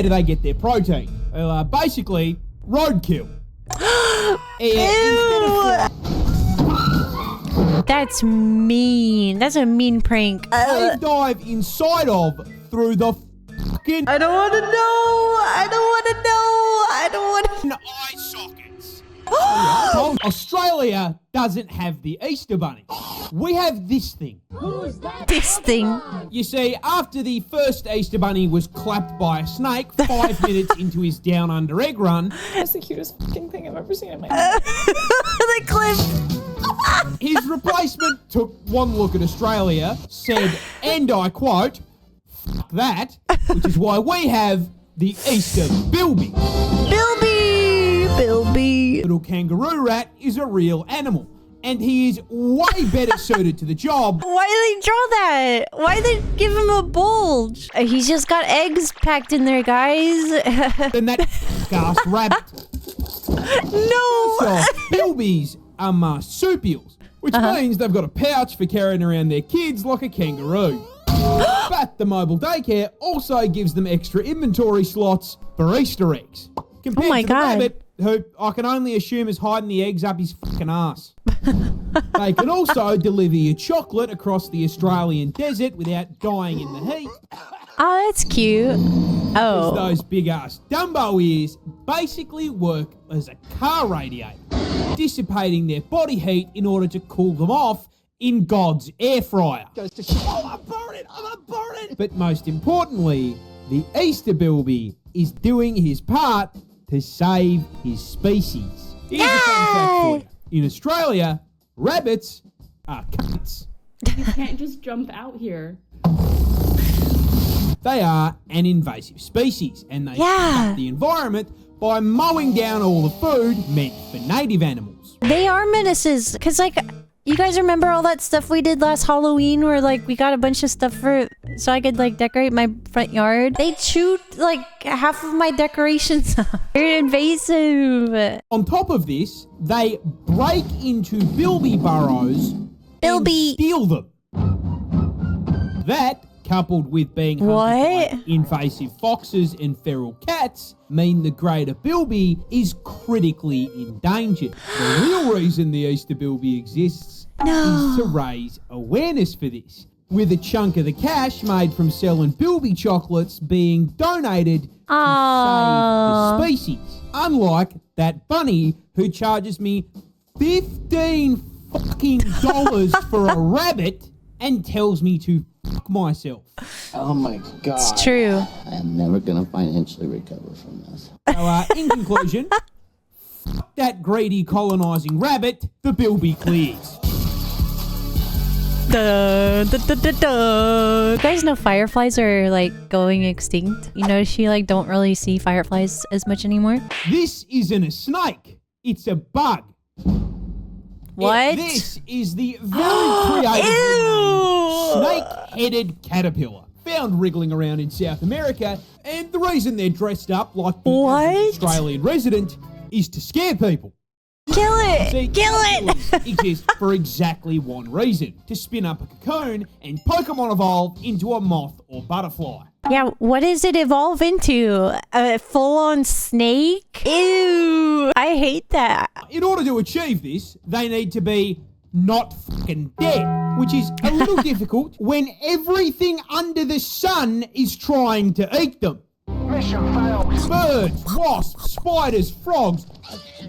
where do they get their protein? Well, basically, roadkill. Ew. That's mean. That's a mean prank. They dive inside of through the fucking I don't want to know. I don't want to know. I don't want to. eye sockets. Australia doesn't have the Easter Bunny. We have this thing. Who's that? This thing. You see, after the first Easter Bunny was clapped by a snake 5 minutes into his down under egg run, That's the cutest fucking thing I've ever seen in my life. The clip. his replacement took one look at Australia, said, and I quote, "Fuck that," which is why we have the Easter Bilby. Bilby. Little kangaroo rat is a real animal, and he is way better suited to the job Why did they draw that? Why did they give him a bulge? He's just got eggs packed in there, guys. than that gas rabbit. No. So, Bilbies are marsupials, which means they've got a pouch for carrying around their kids like a kangaroo. But the mobile daycare also gives them extra inventory slots for Easter eggs. Compared my to the God. rabbit, who I can only assume is hiding the eggs up his fucking ass. They can also deliver your chocolate across the Australian desert without dying in the heat. Oh, that's cute. Oh. Those big ass Dumbo ears basically work as a car radiator, dissipating their body heat in order to cool them off in God's air fryer. I'm burning! But most importantly, the Easter Bilby is doing his part to save his species. Here's a fun fact for you. In Australia, rabbits are cunts. You can't just jump out here. They are an invasive species, and they Yeah. fuck up the environment by mowing down all the food meant for native animals. They are menaces. Because, like, you guys remember all that stuff we did last Halloween where, like, we got a bunch of stuff so I could, like, decorate my front yard? They chewed, like, half of my decorations up. They're invasive. On top of this, they break into bilby burrows Bilby. and steal them. That, coupled with being hunted What? by invasive foxes and feral cats, mean the greater bilby is critically endangered. The real reason the Easter Bilby exists is to raise awareness for this, with a chunk of the cash made from selling bilby chocolates being donated to save the species. Unlike that bunny who charges me $15 fucking for a rabbit and tells me to fuck myself. Oh my God. It's true. I am never gonna financially recover from this. So, in conclusion, fuck that greedy colonising rabbit, the Bilby clears. You guys know fireflies are, like, going extinct? You notice you, like, don't really see fireflies as much anymore? This isn't a snake, it's a bug. What? This is the very creative snake-headed caterpillar, found wriggling around in South America, and the reason they're dressed up like the average Australian resident is to scare people. Kill it! See, Kill it! caterpillars exist for exactly one reason: to spin up a cocoon and Pokemon evolve into a moth or butterfly. Yeah, what does it evolve into? A full-on snake? Ew! I hate that. In order to achieve this, they need to be not fucking dead, which is a little difficult when everything under the sun is trying to eat them. Mission failed. Birds, wasps, spiders, frogs,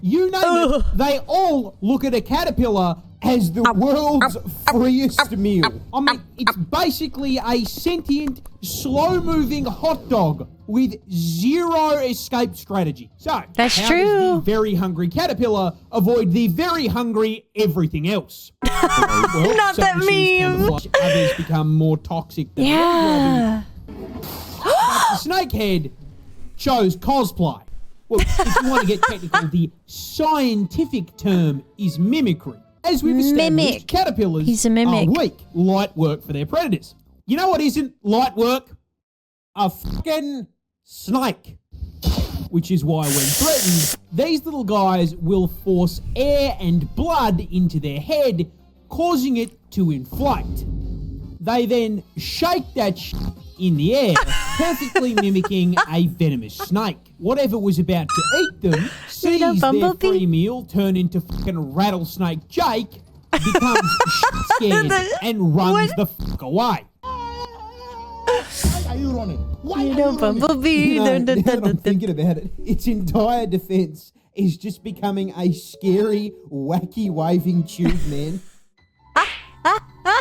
you name it, they all look at a caterpillar as the world's freest meal. I mean, it's basically a sentient, slow-moving hot dog with zero escape strategy. So, That's how true. does the very hungry caterpillar avoid the very hungry everything else? Well, Not some that machines meme. camouflage, others become more toxic than Yeah. the snakehead chose cosplay. Well, if you want to get technical, the scientific term is mimicry. As we've established, Mimic. caterpillars He's a mimic. are weak, light work for their predators. You know what isn't light work? A fucking snake. Which is why when threatened, these little guys will force air and blood into their head, causing it to inflate. They then shake that shit in the air, perfectly mimicking a venomous snake. Whatever was about to eat them sees their bumblebee? free meal turn into fucking rattlesnake Jake, becomes scared, and runs the fuck away. Why are you running? Why You are know, you running? bumblebee. Now that I'm thinking about it, its entire defense is just becoming a scary, wacky, waving tube, man.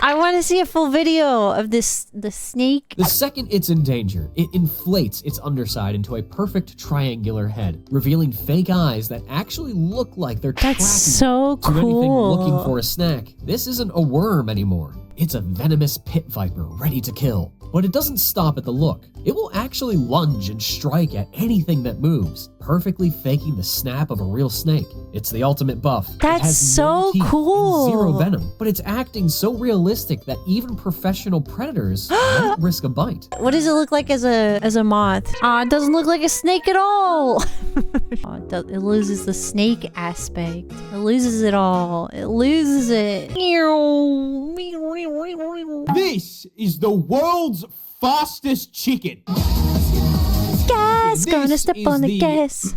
I want to see a full video of the snake. The second it's in danger, it inflates its underside into a perfect triangular head, revealing fake eyes that actually look like they're tracking That's so to anything cool. looking for a snack. This isn't a worm anymore. It's a venomous pit viper ready to kill. But it doesn't stop at the look. It will actually lunge and strike at anything that moves, perfectly faking the snap of a real snake. It's the ultimate buff. It That's has so no teeth cool. and zero venom, but it's acting so realistic that even professional predators won't risk a bite. What does it look like as a moth? It doesn't look like a snake at all. It loses the snake aspect. It loses it all. It loses it. This is the world's fastest chicken. Gas, This gonna step is on the the- gas.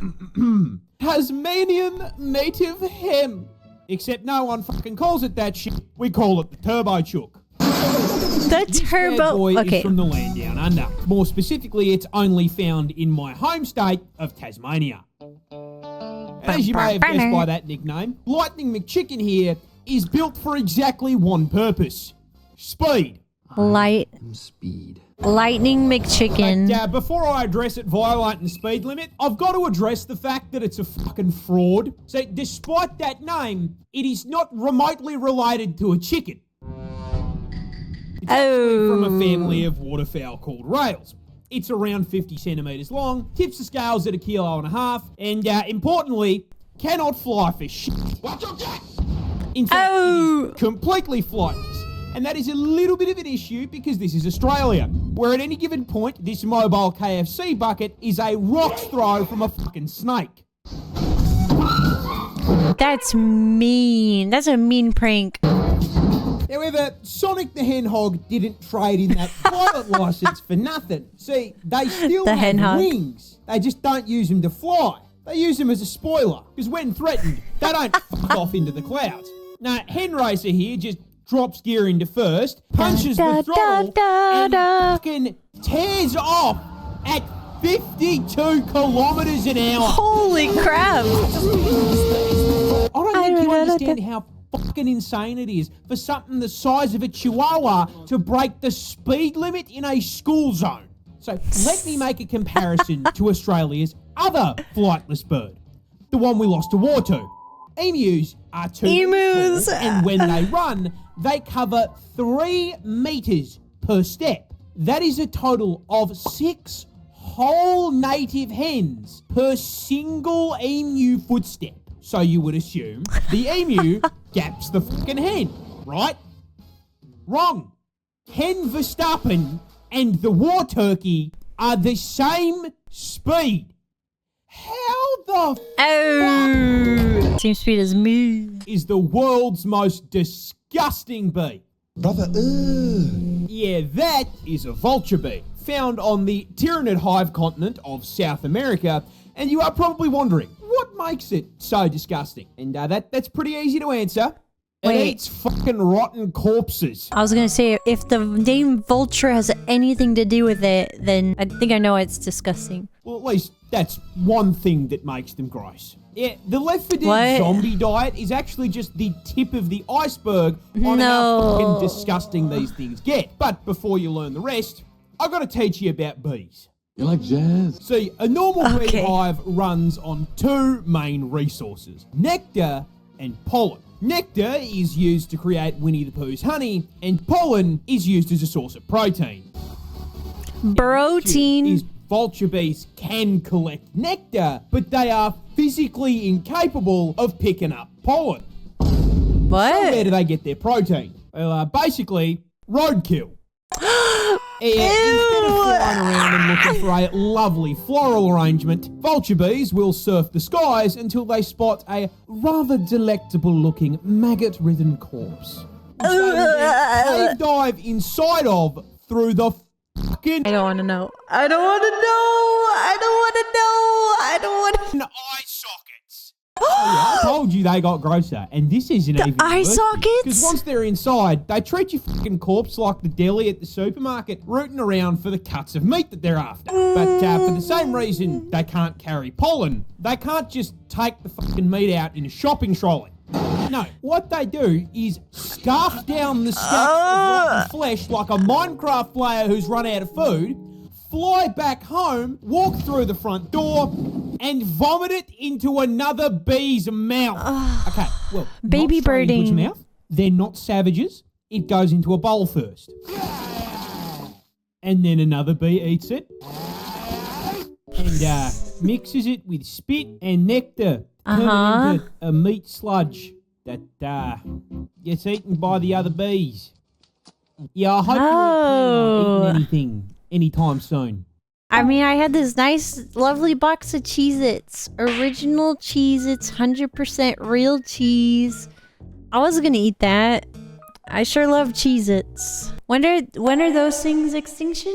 Tasmanian native hen. Except no one fucking calls it that shit. We call it the turbo chook. The Bad turbo. boy Okay. is from the land down under. More specifically, it's only found in my home state of Tasmania. As you may have guessed by that nickname, Lightning McChicken here is built for exactly one purpose: speed. Speed. Lightning McChicken. But before I address it violating the speed limit, I've got to address the fact that it's a fucking fraud. So despite that name, it is not remotely related to a chicken. It's actually from a family of waterfowl called rails. It's around 50 centimetres long, tips the scales at 1.5 kilos, and importantly, cannot fly for shit. In fact, it is completely flightless. And that is a little bit of an issue because this is Australia, where at any given point, this mobile KFC bucket is a rock's throw from a fucking snake. That's mean. That's a mean prank. However, Sonic the Henhog didn't trade in that pilot license for nothing. See, they still The have Henhog. wings. They just don't use them to fly. They use them as a spoiler, because when threatened, they don't fuck off into the clouds. Now, Hen Racer here just drops gear into first, punches the throttle, and fucking tears off at 52 kilometres an hour. Holy crap. I don't think you understand how fucking insane it is for something the size of a chihuahua to break the speed limit in a school zone. So let me make a comparison to Australia's other flightless bird, the one we lost to war to. Emus are 2 Emus. meters tall, and when they run, they cover 3 meters per step. That is a total of 6 whole native hens per single emu footstep. So you would assume the emu gaps the fucking hen, right? Wrong. Ken Verstappen and the war turkey are the same speed. How the Same speed as me. is the world's most disgusting bee? Brother, Yeah, that is a vulture bee, found on the Tyrannid hive continent of South America, and you are probably wondering, what makes it so disgusting? And that's pretty easy to answer. It Wait. eats fucking rotten corpses. I was gonna say, if the name vulture has anything to do with it, then I think I know it's disgusting. Well, at least that's one thing that makes them gross. Yeah, the Left 4 Dead What? zombie diet is actually just the tip of the iceberg on No. how fucking disgusting these things get. But before you learn the rest, I've got to teach you about bees. you like jazz? See, a normal Okay. beehive runs on 2 main resources: nectar and pollen. Nectar is used to create Winnie the Pooh's honey, and pollen is used as a source of protein. Protein. Is vulture bees can collect nectar, but they are physically incapable of picking up pollen. So where What? do they get their protein? Well, basically, roadkill. Instead of flying around and looking for a lovely floral arrangement, vulture bees will surf the skies until they spot a rather delectable-looking maggot-ridden corpse. Which they will then cave dive inside of through the fucking I don't want to know. I don't want to know. I don't want to know. I don't want to. eye sockets. I told you they got grosser, and this isn't even eye sockets? Because once they're inside, they treat your fucking corpse like the deli at the supermarket, rooting around for the cuts of meat that they're after. But for the same reason they can't carry pollen, they can't just take the fucking meat out in a shopping trolley. No, what they do is scarf down the scabs of rotten flesh like a Minecraft player who's run out of food, fly back home, walk through the front door, and vomit it into another bee's mouth. Okay, well, Baby not straight into its birding. mouth. They're not savages. It goes into a bowl first. And then another bee eats it. And mixes it with spit and nectar. Turning it into a meat sludge that gets eaten by the other bees. Yeah, I hope you ain't eating anything anytime soon. I mean, I had this nice, lovely box of Cheez-Its. Original Cheez-Its, 100% real cheese. I was gonna eat that. I sure love Cheez-Its. When are those things extinction?